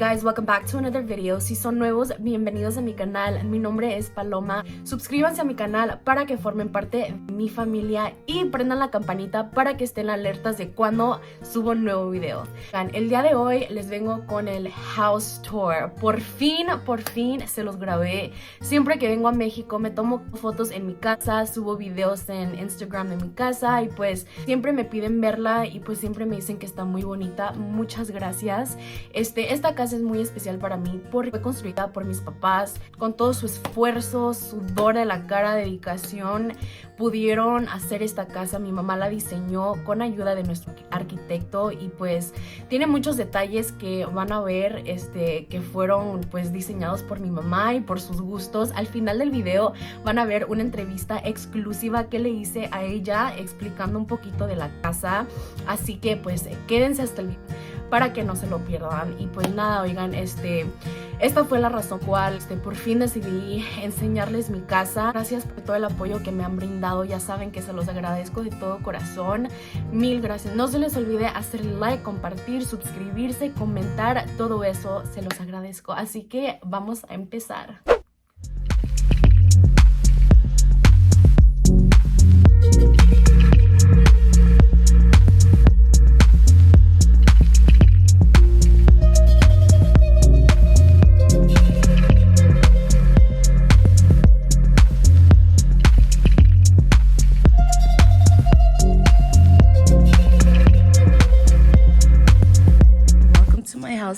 guys, welcome back to another video. Si son nuevos, bienvenidos a mi canal. Mi nombre es Paloma. Suscríbanse a mi canal para que formen parte de mi familia y prendan la campanita para que estén alertas de cuando subo un nuevo video. El día de hoy les vengo con el house tour. Por fin se los grabé. Siempre que vengo a México me tomo fotos en mi casa, subo videos en Instagram de mi casa y pues siempre me piden verla y pues siempre me dicen que está muy bonita. Muchas gracias. Esta casa es muy especial para mí porque fue construida por mis papás con todo su esfuerzo, sudor de la cara, dedicación. Pudieron hacer esta casa. Mi mamá la diseñó con ayuda de nuestro arquitecto y pues tiene muchos detalles que van a ver que fueron pues diseñados por mi mamá y por sus gustos. Al final del video van a ver una entrevista exclusiva que le hice a ella explicando un poquito de la casa, así que pues quédense hasta el video para que no se lo pierdan. Y pues nada, oigan, esta fue la razón cual por fin decidí enseñarles mi casa. Gracias por todo el apoyo que me han brindado, ya saben que se los agradezco de todo corazón. Mil gracias. No se les olvide hacer like, compartir, suscribirse, comentar, todo eso se los agradezco. Así que vamos a empezar.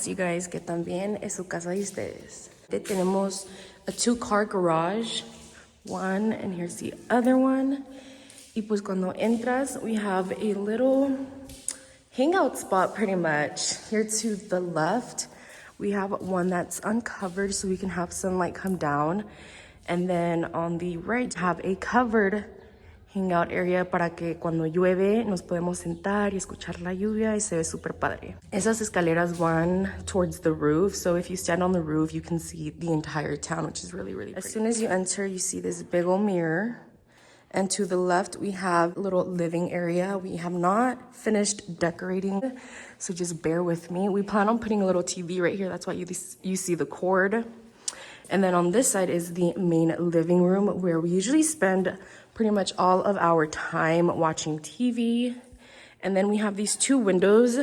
You guys, que también es su casa de ustedes. Tenemos a 2-car garage, one, and here's the other one. Y pues cuando entras, we have a little hangout spot pretty much. Here to the left, we have one that's uncovered so we can have sunlight come down. And then on the right, have a covered hangout area para que cuando llueve nos podemos sentar y escuchar la lluvia y se ve súper padre. Esas escaleras van towards the roof, so if you stand on the roof, you can see the entire town, which is really, really pretty. As soon as you enter, you see this big old mirror. And to the left, we have a little living area. We have not finished decorating, so just bear with me. We plan on putting a little TV right here. That's why you see the cord. And then on this side is the main living room where we usually spend pretty much all of our time watching TV. And then we have these 2 windows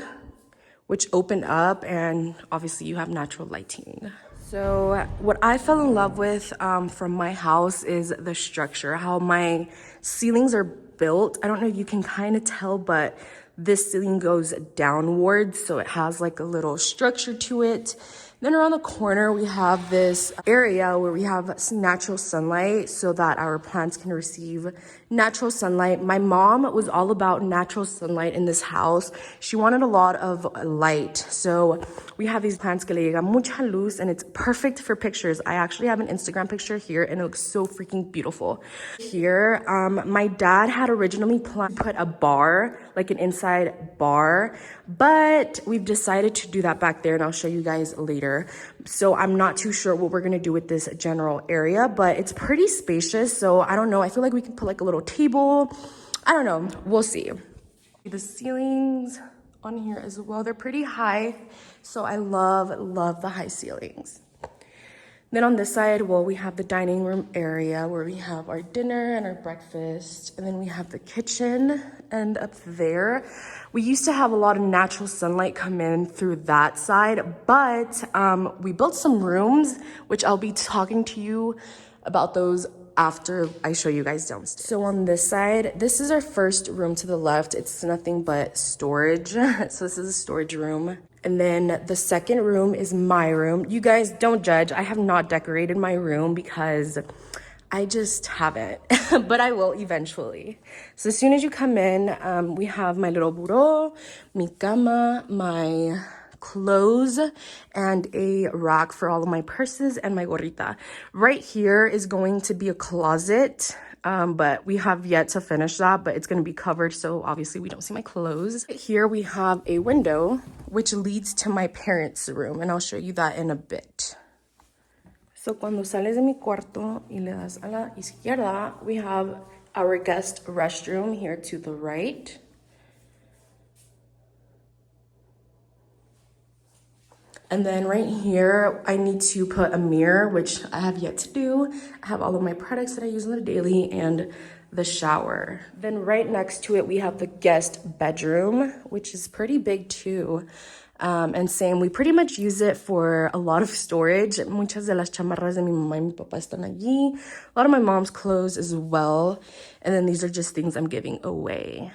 which open up, and obviously you have natural lighting. So what I fell in love with from my house is the structure, how my ceilings are built. I don't know if you can kind of tell, but this ceiling goes downwards, so it has like a little structure to it. Then around the corner, we have this area where we have some natural sunlight so that our plants can receive natural sunlight. My mom was all about natural sunlight in this house. She wanted a lot of light. So we have these plants que le llega mucha luz, and it's perfect for pictures. I actually have an Instagram picture here, and it looks so freaking beautiful. Here, my dad had originally planned to put a bar, like an inside bar, but we've decided to do that back there, and I'll show you guys later. So I'm not too sure what we're gonna do with this general area, but it's pretty spacious. So I don't know, I feel like we can put like a little table. I don't know, we'll see. The ceilings on here as well, they're pretty high. So I love the high ceilings. Then on this side, well, we have the dining room area where we have our dinner and our breakfast. And then we have the kitchen. And up there, we used to have a lot of natural sunlight come in through that side. But we built some rooms, which I'll be talking to you about those after I show you guys downstairs. So on this side, this is our first room to the left. It's nothing but storage. So this is a storage room. And then the second room is my room. You guys don't judge. I have not decorated my room because I just haven't, but I will eventually. So as soon as you come in, we have my little buró, mi cama, my clothes, and a rack for all of my purses and my gorrita. Right here is going to be a closet, but we have yet to finish that, but it's going to be covered, so obviously we don't see my clothes. Here we have a window, which leads to my parents' room, and I'll show you that in a bit. So cuando sales de mi cuarto y le das a la izquierda, we have our guest restroom here to the right. And then right here, I need to put a mirror, which I have yet to do. I have all of my products that I use on the daily and the shower. Then right next to it, we have the guest bedroom, which is pretty big too. And same, we pretty much use it for a lot of storage. Muchas de las chamarras de mi mamá y mi papá están allí. A lot of my mom's clothes as well. And then these are just things I'm giving away.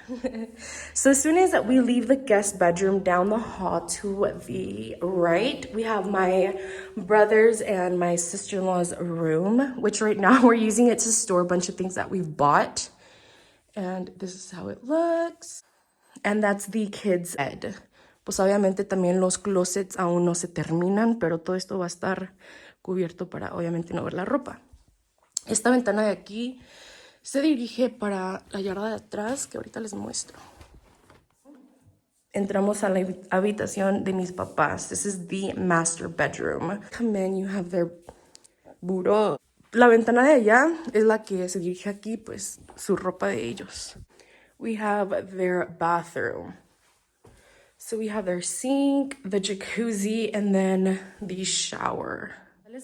So as soon as we leave the guest bedroom, down the hall to the right, we have my brother's and my sister-in-law's room, which right now we're using it to store a bunch of things that we've bought. And this is how it looks. And that's the kids' bed. Pues obviamente también los closets aún no se terminan, pero todo esto va a estar cubierto para obviamente no ver la ropa. Esta ventana de aquí se dirige para la yarda de atrás, que ahorita les muestro. Entramos a la habitación de mis papás. This is the master bedroom. Come in, you have their buró. La ventana de allá es la que se dirige aquí, pues su ropa de ellos. We have their bathroom. So we have their sink, the jacuzzi, and then the shower.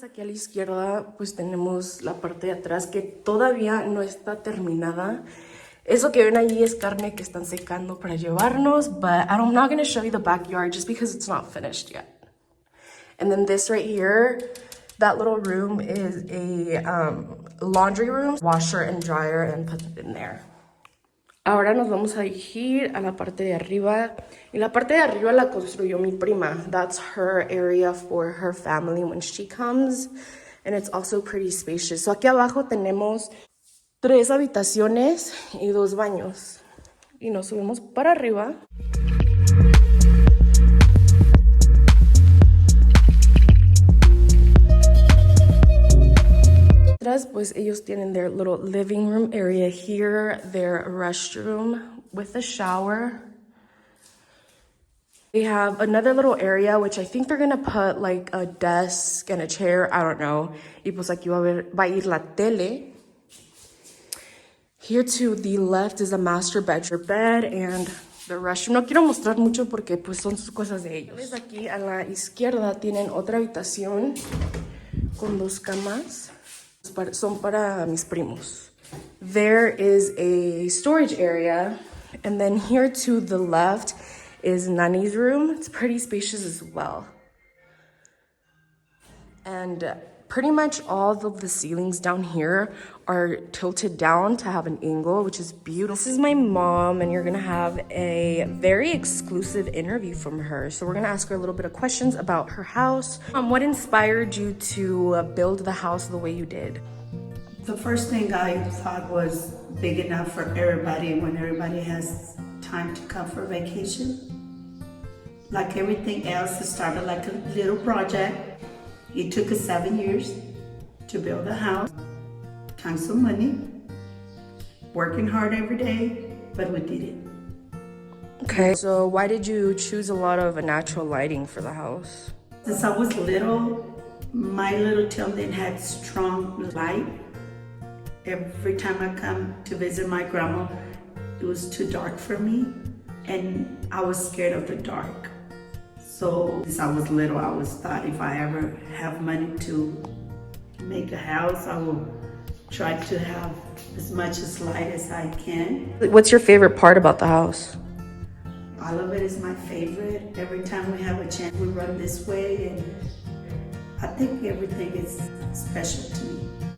Aquí a la izquierda, pues tenemos la parte de atrás que todavía no está terminada. Eso que ven allí es carne que están secando para llevarnos, but I'm not going to show you the backyard just because it's not finished yet. And then this right here, that little room is a laundry room, washer and dryer, and put it in there. Ahora nos vamos a dirigir a la parte de arriba. Y la parte de arriba la construyó mi prima. That's her area for her family when she comes. And it's also pretty spacious. So aquí abajo tenemos 3 habitaciones y 2 baños. Y nos subimos para arriba. Pues ellos tienen their little living room area here, their restroom with a shower. They have another little area, which I think they're gonna put like a desk and a chair, I don't know. Y pues aquí va a ir la tele. Here to the left is a master bedroom bed and the restroom. No quiero mostrar mucho porque pues son sus cosas de ellos. Aquí a la izquierda tienen otra habitación con 2 camas. Son para mis primos. There is a storage area, and then here to the left is Nani's room. It's pretty spacious as well. And pretty much all of the ceilings down here are tilted down to have an angle, which is beautiful. This is my mom, and you're gonna have a very exclusive interview from her. So we're gonna ask her a little bit of questions about her house. What inspired you to build the house the way you did? The first thing I thought was big enough for everybody when everybody has time to come for vacation. Like everything else, it started like a little project. It took us 7 years to build a house, tons of money, working hard every day, but we did it. Okay, so why did you choose a lot of natural lighting for the house? Since I was little, my little town had strong light. Every time I come to visit my grandma, it was too dark for me, and I was scared of the dark. So since I was little, I always thought if I ever have money to make a house, I will try to have as much as light as I can. What's your favorite part about the house? All of it is my favorite. Every time we have a chance, we run this way, and I think everything is special to me.